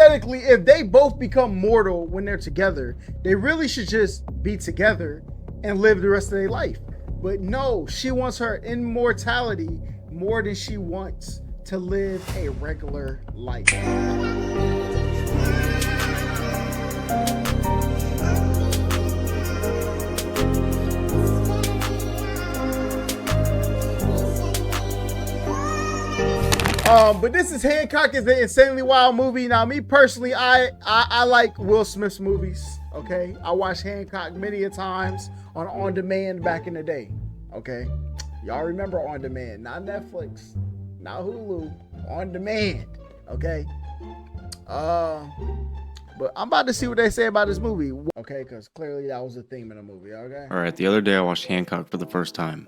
theoretically, if they both become mortal when they're together, they really should just be together and live the rest of their life. But no, she wants her immortality more than she wants to live a regular life. But this is Handcock. Is an insanely wild movie. Now, me personally, I like Will Smith's movies. Okay, I watched Handcock many a times on demand back in the day. Okay, y'all remember on demand, not Netflix, not Hulu, on demand. Okay, but I'm about to see what they say about this movie. Okay, because clearly that was the theme of the movie. Okay. All right, the other day I watched Handcock for the first time.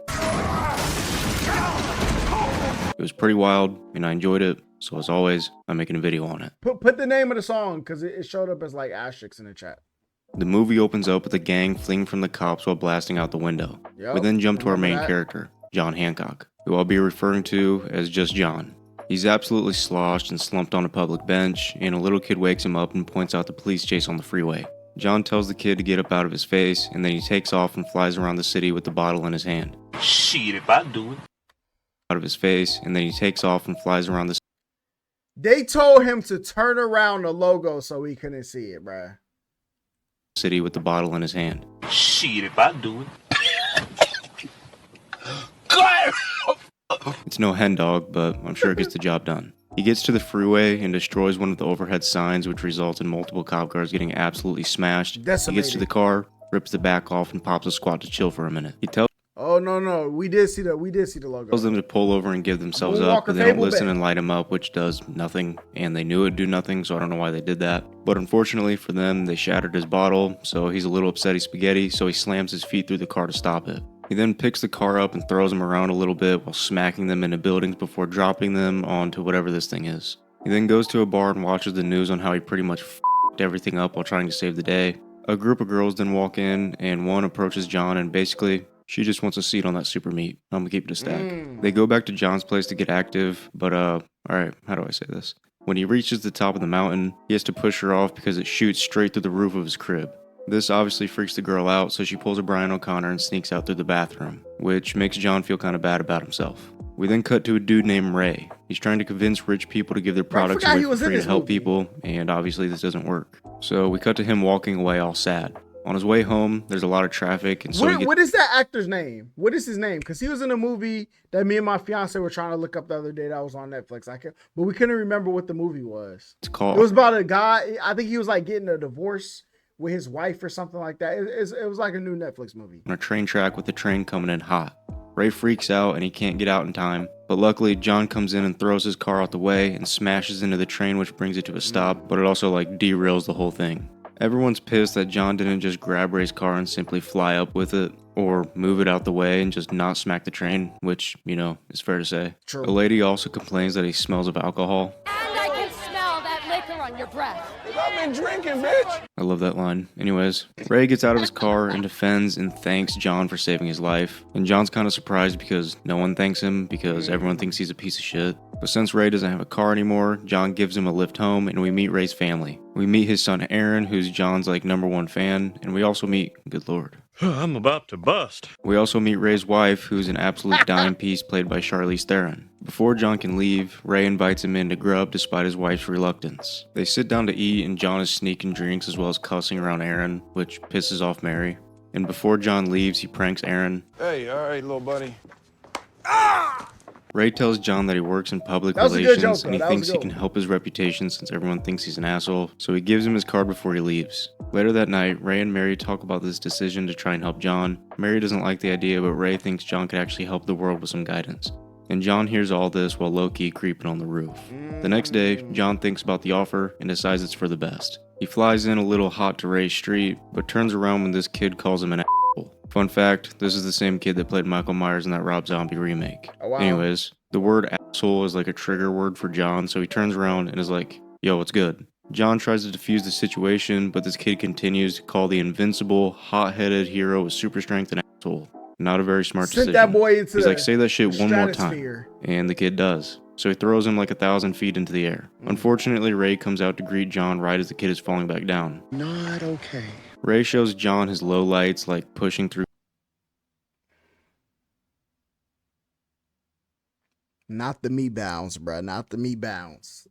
It was pretty wild, and I enjoyed it. So as always, I'm making a video on it. Put the name of the song, because it showed up as like asterisks in the chat. The movie opens up with a gang fleeing from the cops while blasting out the window. Yep, we then jump to our main character, John Handcock, who I'll be referring to as just John. He's absolutely sloshed and slumped on a public bench, and a little kid wakes him up and points out the police chase on the freeway. John tells the kid to get up out of his face, and then he takes off and flies around the city with the bottle in his hand. Shit, if I do it. Out of his face, and then he takes off and flies around the They told him to turn around the logo so he couldn't see it, bruh. City with the bottle in his hand. Shit, if I do it. It's no hen dog, but I'm sure it gets the job done. He gets to the freeway and destroys one of the overhead signs, which results in multiple cop cars getting absolutely smashed. Decimated. He gets to the car, rips the back off, and pops a squad to chill for a minute. He tells Oh no, we did see the logo. Tells them to pull over and give themselves up, but they don't listen and light him up, which does nothing, and they knew it'd do nothing, so I don't know why they did that. But unfortunately for them, they shattered his bottle, so he's a little upsetty spaghetti, so he slams his feet through the car to stop it. He then picks the car up and throws them around a little bit while smacking them into buildings before dropping them onto whatever this thing is. He then goes to a bar and watches the news on how he pretty much f***ed everything up while trying to save the day. A group of girls then walk in, and one approaches John, and basically, she just wants a seat on that super meat. I'm gonna keep it a stack. They go back to John's place to get active, but alright, how do I say this? When he reaches the top of the mountain, he has to push her off because it shoots straight through the roof of his crib. This obviously freaks the girl out, so she pulls a Brian O'Connor and sneaks out through the bathroom, which makes John feel kind of bad about himself. We then cut to a dude named Ray. He's trying to convince rich people to give their products away for free to help people, and obviously this doesn't work. So we cut to him walking away all sad. On his way home, there's a lot of traffic, and so what is that actor's name? What is his name? Because he was in a movie that me and my fiance were trying to look up the other day that was on Netflix. But we couldn't remember what the movie was. It's called. It was about a guy. I think he was like getting a divorce with his wife or something like that. It was like a new Netflix movie. On a train track with the train coming in hot. Ray freaks out and he can't get out in time, but luckily John comes in and throws his car out the way and smashes into the train, which brings it to a stop, but it also like derails the whole thing. Everyone's pissed that John didn't just grab Ray's car and simply fly up with it, or move it out the way and just not smack the train, which, you know, is fair to say. True. A lady also complains that he smells of alcohol. And I can smell that liquor on your breath. I've been drinking, bitch. I love that line. Anyways, Ray gets out of his car and defends and thanks John for saving his life. And John's kind of surprised because no one thanks him because everyone thinks he's a piece of shit. But since Ray doesn't have a car anymore, John gives him a lift home and we meet Ray's family. We meet his son Aaron, who's John's like #1 fan, and we also meet, good lord, I'm about to bust. we also meet Ray's wife, who's an absolute dime piece played by Charlize Theron. Before John can leave, Ray invites him in to grub despite his wife's reluctance. They sit down to eat and John is sneaking drinks as well as cussing around Aaron, which pisses off Mary. And before John leaves, he pranks Aaron. Hey, all right, little buddy. Ray tells John that he works in public That was a good relations joke, and he though. That was thinks a he good can one. help his reputation since everyone thinks he's an asshole, so he gives him his card before he leaves. Later that night, Ray and Mary talk about this decision to try and help John. Mary doesn't like the idea, but Ray thinks John could actually help the world with some guidance. And John hears all this while low-key creeping on the roof. The next day, John thinks about the offer and decides it's for the best. He flies in a little hot to Ray's street, but turns around when this kid calls him an asshole. Fun fact, this is the same kid that played Michael Myers in that Rob Zombie remake. Oh, wow. Anyways, the word asshole is like a trigger word for John, so he turns around and is like, yo, what's good? John tries to defuse the situation, but this kid continues to call the invincible, hot-headed hero with super strength an asshole. Not a very smart decision. Sent that boy into He's like, say that shit one more time. stratosphere. And the kid does. so he throws him like 1,000 feet into the air. Unfortunately, Ray comes out to greet John right as the kid is falling back down. Not okay. Ray shows John his lowlights, like pushing through Not the me bounce, bro. Not the me bounce.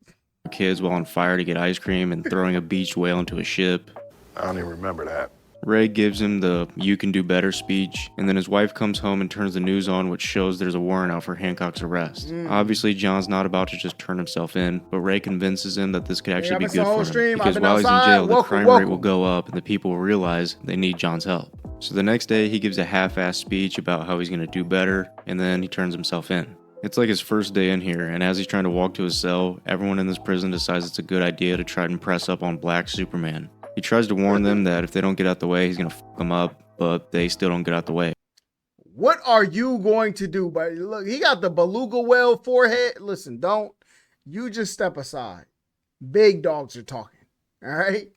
kids while on fire to get ice cream and throwing a beached whale into a ship. I don't even remember that. Ray gives him the "you can do better" speech, and then his wife comes home and turns the news on, which shows there's a warrant out for Hancock's arrest. Obviously, John's not about to just turn himself in, but Ray convinces him that this could actually be good for him, because while he's in jail, the crime rate will go up and the people will realize they need John's help. So the next day, he gives a half-assed speech about how he's going to do better, and then he turns himself in. It's like his first day in here, and as he's trying to walk to his cell, everyone in this prison decides it's a good idea to try and press up on Black Superman. He tries to warn them that if they don't get out the way, he's gonna fuck them up, but they still don't get out the way. What are you going to do? But look, he got the beluga whale forehead. Listen, don't. You just step aside. Big dogs are talking. All right?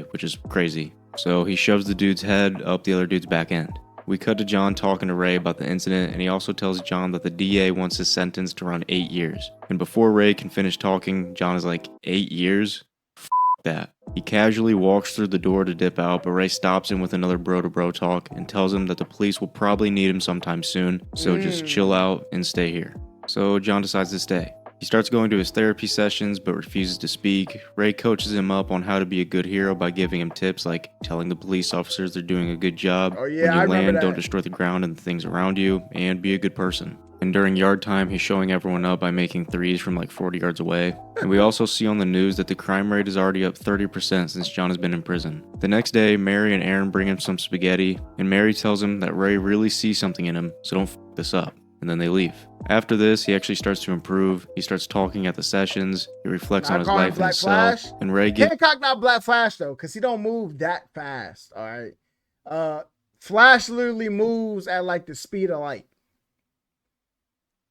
Which is crazy. So he shoves the dude's head up the other dude's back end. We cut to John talking to Ray about the incident, and he also tells John that the DA wants his sentence to run 8 years. And before Ray can finish talking, John is like, 8 years? F that. He casually walks through the door to dip out, but Ray stops him with another bro-to-bro talk and tells him that the police will probably need him sometime soon, so just chill out and stay here. So John decides to stay. He starts going to his therapy sessions but refuses to speak. Ray coaches him up on how to be a good hero by giving him tips like telling the police officers they're doing a good job. Oh, yeah, when you land, don't destroy the ground and the things around you, and be a good person. And during yard time, he's showing everyone up by making threes from like 40 yards away. And we also see on the news that the crime rate is already up 30% since John has been in prison. The next day, Mary and Aaron bring him some spaghetti, and Mary tells him that Ray really sees something in him, so don't f this up. And then they leave. After this, he actually starts to improve. He starts talking at the sessions. He reflects on his life in his cell. And Ray gets Hancock not Black Flash though, because he don't move that fast. All right. Flash literally moves at like the speed of light.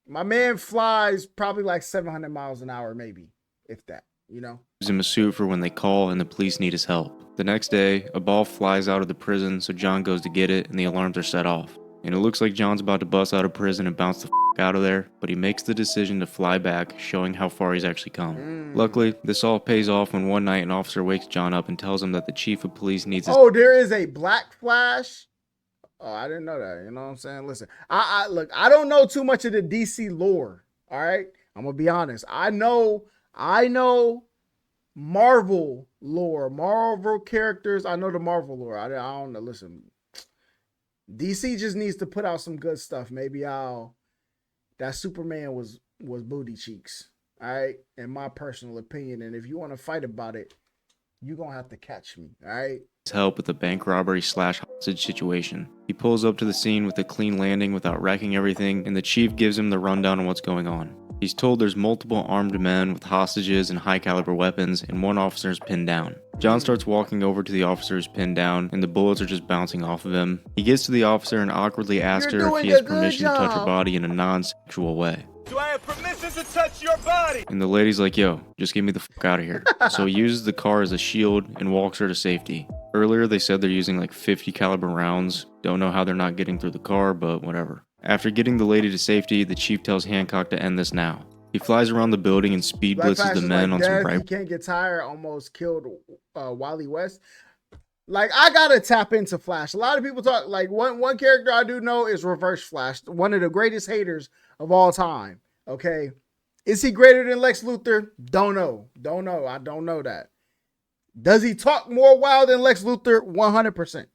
My man flies probably like 700 miles an hour, maybe, if that, you know? gives him a suit for when they call and the police need his help. The next day, a ball flies out of the prison, so John goes to get it and the alarms are set off. And it looks like John's about to bust out of prison and bounce the out of there, but he makes the decision to fly back, showing how far he's actually come. Luckily, this all pays off when one night an officer wakes John up and tells him that the chief of police needs his— Oh, there is a Black Flash? Oh, I didn't know that. You know what I'm saying? Listen, look, I don't know too much of the DC lore. All right? I'm gonna be honest. I know Marvel lore, Marvel characters. I know the Marvel lore. I don't know. Listen, DC just needs to put out some good stuff. Maybe that Superman was booty cheeks. All right, in my personal opinion. And if you want to fight about it, you're gonna have to catch me. All right. help with the bank robbery / hostage situation. He pulls up to the scene with a clean landing without wrecking everything, and the chief gives him the rundown on what's going on. He's told there's multiple armed men with hostages and high caliber weapons, and one officer is pinned down. John starts walking over to the officer who's pinned down, and the bullets are just bouncing off of him. He gets to the officer and awkwardly asks her if he has permission to touch her body in a non-sexual way. Do I have permission to touch your body? And the lady's like, yo, just get me the fuck out of here. So he uses the car as a shield and walks her to safety. Earlier they said they're using like 50 caliber rounds. Don't know how they're not getting through the car, but whatever. After getting the lady to safety, the chief tells Hancock to end this now. He flies around the building and speed blitzes the men on some He can't get tired, almost killed Wally West. Like, I gotta tap into Flash. A lot of people talk, like, one character I do know is Reverse Flash, one of the greatest haters of all time. Okay, is he greater than Lex Luthor? Don't know. I don't know that. Does he talk more wild than Lex Luthor? 100%.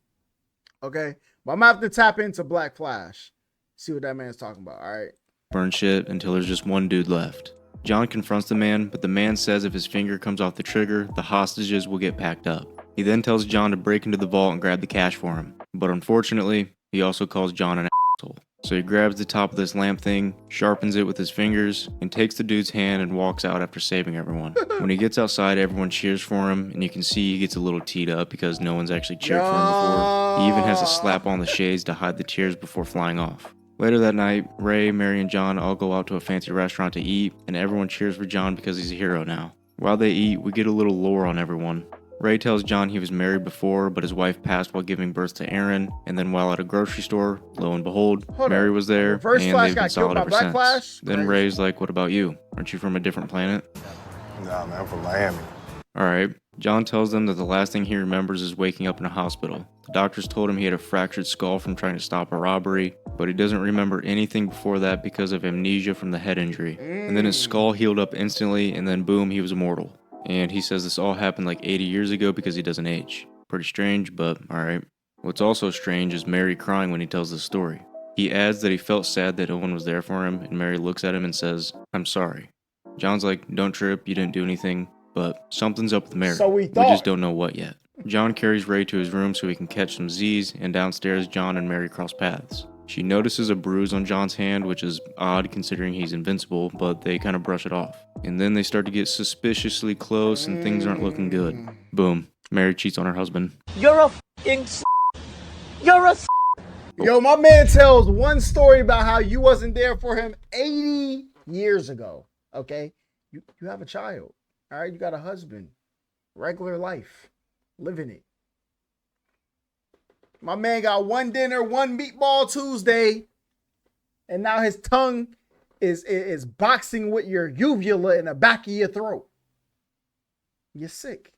Okay, but I'm gonna have to tap into Black Flash. See what that man's talking about. All right. burn shit until there's just one dude left. John confronts the man, but the man says if his finger comes off the trigger, the hostages will get packed up. He then tells John to break into the vault and grab the cash for him. But unfortunately, he also calls John an asshole. So he grabs the top of this lamp thing, sharpens it with his fingers, and takes the dude's hand and walks out after saving everyone. When he gets outside, everyone cheers for him, and you can see he gets a little teed up because no one's actually cheered for him before. He even has to slap on the shades to hide the tears before flying off. Later that night, Ray, Mary, and John all go out to a fancy restaurant to eat, and everyone cheers for John because he's a hero now. While they eat, we get a little lore on everyone. Ray tells John he was married before, but his wife passed while giving birth to Aaron, and then while at a grocery store, lo and behold, Mary was there, and they've been solid ever since. Then Ray's like, what about you? Aren't you from a different planet? Nah, man, I'm from Miami. Alright, John tells them that the last thing he remembers is waking up in a hospital. The doctors told him he had a fractured skull from trying to stop a robbery, but he doesn't remember anything before that because of amnesia from the head injury. And then his skull healed up instantly, and then boom, he was immortal. And he says this all happened like 80 years ago because he doesn't age. Pretty strange, but alright. What's also strange is Mary crying when he tells this story. He adds that he felt sad that no one was there for him, and Mary looks at him and says, I'm sorry. John's like, don't trip, you didn't do anything, but something's up with Mary. So we just don't know what yet. John carries Ray to his room so he can catch some Z's, and downstairs John and Mary cross paths. She notices a bruise on John's hand, which is odd considering he's invincible, but they kind of brush it off. And then they start to get suspiciously close and things aren't looking good. Boom. Mary cheats on her husband. You're a f***ing You're a Yo, my man tells one story about how you wasn't there for him 80 years ago. Okay? You have a child. All right? You got a husband. Regular life. Living it. My man got one dinner, one meatball Tuesday, and now his tongue is boxing with your uvula in the back of your throat. You're sick.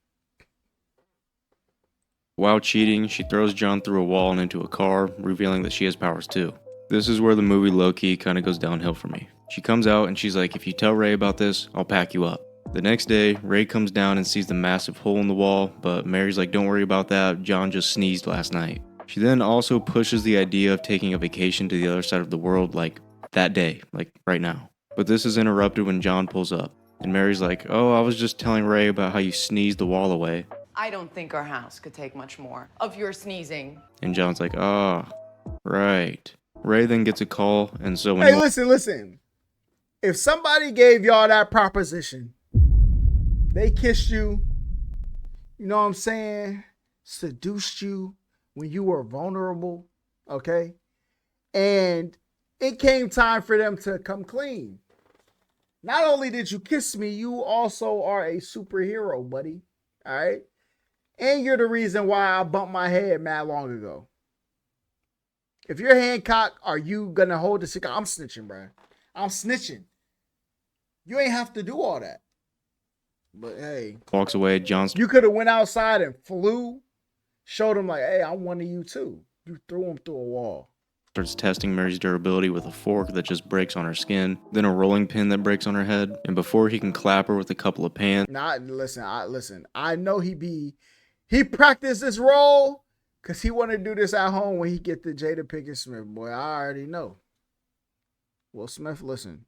While cheating, she throws John through a wall and into a car, revealing that she has powers too. This is where the movie low-key kind of goes downhill for me. She comes out and she's like, if you tell Ray about this, I'll pack you up. The next day, Ray comes down and sees the massive hole in the wall, but Mary's like, don't worry about that, John just sneezed last night. She then also pushes the idea of taking a vacation to the other side of the world, like that day, like right now. But this is interrupted when John pulls up, and Mary's like, oh, I was just telling Ray about how you sneezed the wall away. I don't think our house could take much more of your sneezing. And John's like, ah, right. Ray then gets a call, and so when hey, listen. If somebody gave y'all that proposition, they kissed you, you know what I'm saying, seduced you when you were vulnerable, okay? And it came time for them to come clean. Not only did you kiss me, you also are a superhero, buddy, all right? And you're the reason why I bumped my head mad long ago. If you're Handcock, are you gonna hold the cigar? I'm snitching, bro. I'm snitching. You ain't have to do all that. But hey, walks away, John. You could have went outside and flew, showed him like, hey, I'm one of you too. You threw him through a wall. Starts testing Mary's durability with a fork that just breaks on her skin, then a rolling pin that breaks on her head, and before he can clap her with a couple of pans. Listen. I know he practiced this role because he want to do this at home when he get the Jada Pinkett Smith. Boy, I already know. Will Smith, listen.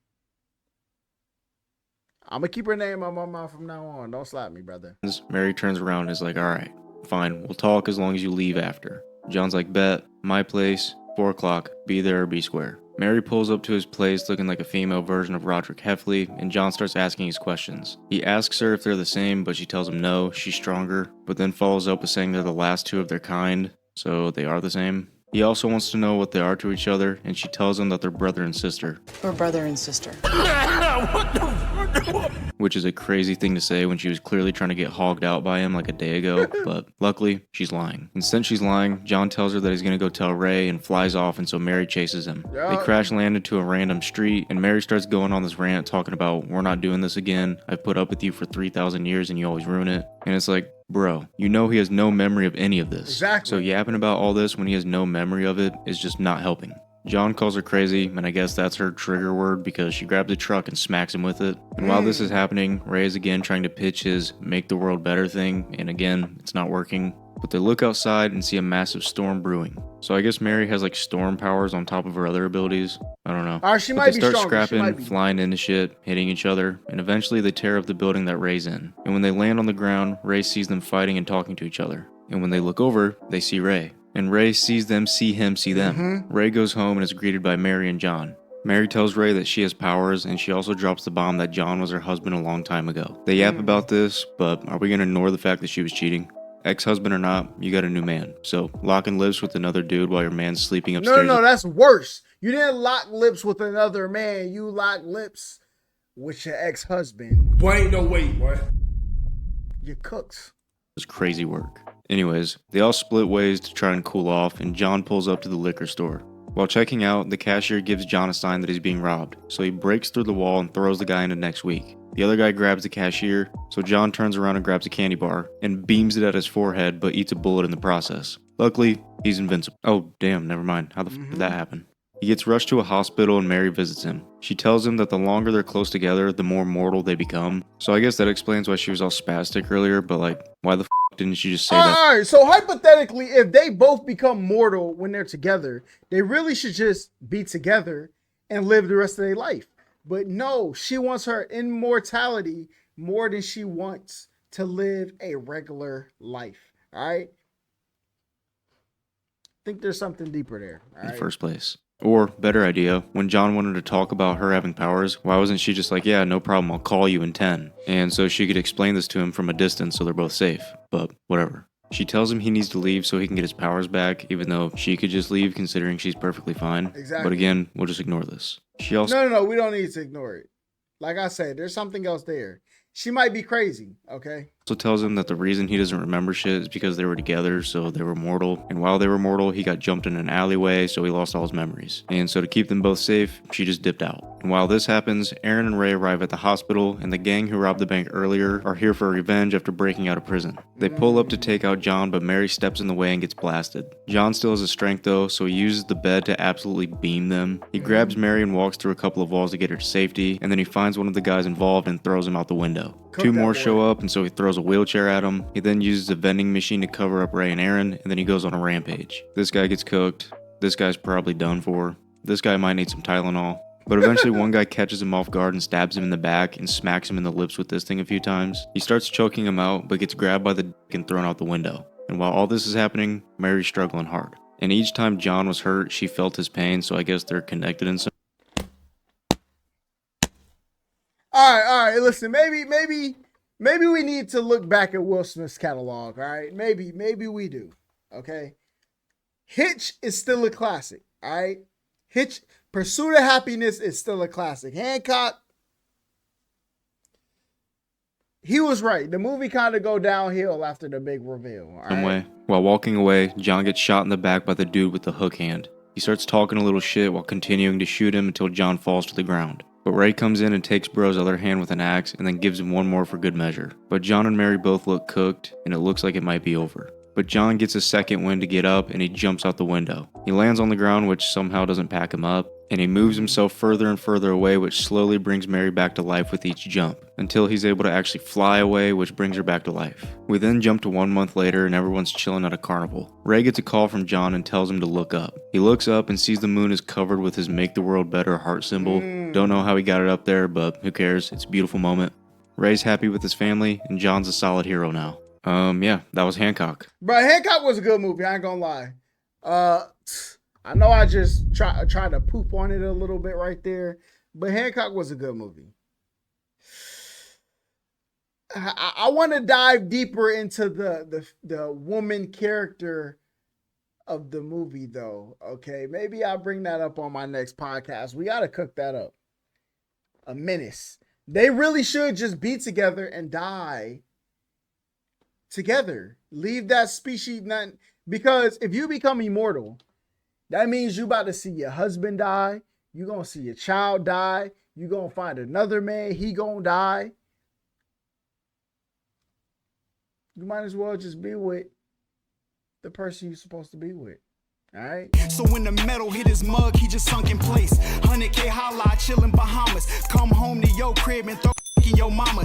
I'm going to keep her name out my mouth from now on. Don't slap me, brother. Mary turns around and is like, all right, fine, we'll talk as long as you leave after. John's like, bet, my place, 4 o'clock, be there or be square. Mary pulls up to his place looking like a female version of Roderick Heffley, and John starts asking his questions. He asks her if they're the same, but she tells him no, she's stronger, but then follows up with saying they're the last two of their kind, so they are the same. He also wants to know what they are to each other, and she tells him that they're brother and sister. We're brother and sister. Which is a crazy thing to say when she was clearly trying to get hogged out by him like a day ago, but luckily, she's lying. And since she's lying, John tells her that he's gonna go tell Ray and flies off, and so Mary chases him. They crash land into a random street, and Mary starts going on this rant talking about, we're not doing this again, I've put up with you for 3,000 years and you always ruin it. And it's like, bro, you know he has no memory of any of this. Exactly. So yapping about all this when he has no memory of it is just not helping. John calls her crazy, and I guess that's her trigger word because she grabs a truck and smacks him with it. And while this is happening, Ray is again trying to pitch his make the world better thing, and again, it's not working. But they look outside and see a massive storm brewing. So I guess Mary has like storm powers on top of her other abilities. I don't know. She but might they be start stronger. scrapping, flying into shit, hitting each other, and eventually they tear up the building that Ray's in. And when they land on the ground, Ray sees them fighting and talking to each other. And when they look over, they see Ray. And Ray sees them, see him, see them. Ray goes home and is greeted by Mary and John. Mary tells Ray that she has powers, and she also drops the bomb that John was her husband a long time ago. They yap about this, but are we going to ignore the fact that she was cheating? Ex-husband or not, you got a new man. So locking lips with another dude while your man's sleeping upstairs. No, that's worse. You didn't lock lips with another man. You locked lips with your ex-husband. Boy, ain't no way, boy. You cooks. was crazy work. Anyways, they all split ways to try and cool off, and John pulls up to the liquor store. While checking out, the cashier gives John a sign that he's being robbed, so he breaks through the wall and throws the guy into next week. The other guy grabs the cashier, so John turns around and grabs a candy bar and beams it at his forehead but eats a bullet in the process. Luckily, he's invincible. Oh, damn, never mind. How the f did that happen? He gets rushed to a hospital and Mary visits him. She tells him that the longer they're close together, the more mortal they become. So I guess that explains why she was all spastic earlier, but like, why the f didn't she just say that? Alright, so hypothetically, if they both become mortal when they're together, they really should just be together and live the rest of their life. But no, she wants her immortality more than she wants to live a regular life. Alright? I think there's something deeper there. In the first place. Or, better idea, when John wanted to talk about her having powers, why wasn't she just like, yeah, no problem, I'll call you in 10. And so she could explain this to him from a distance so they're both safe. But, whatever. She tells him he needs to leave so he can get his powers back, even though she could just leave considering she's perfectly fine. Exactly. But again, we'll just ignore this. She also... No, we don't need to ignore it. Like I said, there's something else there. She might be crazy, okay? Also tells him that the reason he doesn't remember shit is because they were together, so they were mortal. And while they were mortal, he got jumped in an alleyway, so he lost all his memories. And so to keep them both safe, she just dipped out. And while this happens, Aaron and Ray arrive at the hospital, and the gang who robbed the bank earlier are here for revenge after breaking out of prison. They pull up to take out John, but Mary steps in the way and gets blasted. John still has his strength though, so he uses the bed to absolutely beam them. He grabs Mary and walks through a couple of walls to get her to safety, and then he finds one of the guys involved and throws him out the window. Two more show up, and so he throws a wheelchair at him. He then uses a vending machine to cover up Ray and Aaron, and then he goes on a rampage. This guy gets cooked. This guy's probably done for. This guy might need some Tylenol. But eventually one guy catches him off guard and stabs him in the back and smacks him in the lips with this thing a few times. He starts choking him out, but gets grabbed by the dick and thrown out the window. And while all this is happening, Mary's struggling hard. And each time John was hurt, she felt his pain, so I guess they're connected in some... Alright, listen, maybe we need to look back at Will Smith's catalog, alright? Maybe we do, okay? Hitch is still a classic, alright? Hitch, Pursuit of Happiness is still a classic. Handcock, he was right. The movie kind of go downhill after the big reveal, alright? Some way. While walking away, John gets shot in the back by the dude with the hook hand. He starts talking a little shit while continuing to shoot him until John falls to the ground. But Ray comes in and takes Bro's other hand with an axe and then gives him one more for good measure. But John and Mary both look cooked, and it looks like it might be over. But John gets a second wind to get up and he jumps out the window. He lands on the ground, which somehow doesn't pack him up, and he moves himself further and further away, which slowly brings Mary back to life with each jump, until he's able to actually fly away, which brings her back to life. We then jump to 1 month later and everyone's chilling at a carnival. Ray gets a call from John and tells him to look up. He looks up and sees the moon is covered with his Make the World Better heart symbol. Don't know how he got it up there, but who cares? It's a beautiful moment. Ray's happy with his family, and John's a solid hero now. Yeah, that was Handcock. Bro, Handcock was a good movie, I ain't gonna lie. I know I just tried to poop on it a little bit right there, but Handcock was a good movie. I want to dive deeper into the woman character of the movie though, okay? Maybe I'll bring that up on my next podcast. We got to cook that up. A menace. They really should just be together and die together. Leave that species none, because if you become immortal, that means you about to see your husband die. You gonna see your child die. You gonna find another man. He gonna die. You might as well just be with the person you're supposed to be with. All right. So when the metal hit his mug, he just sunk in place. 100K Holla, chillin' Bahamas. Come home to your crib and throw in your mama.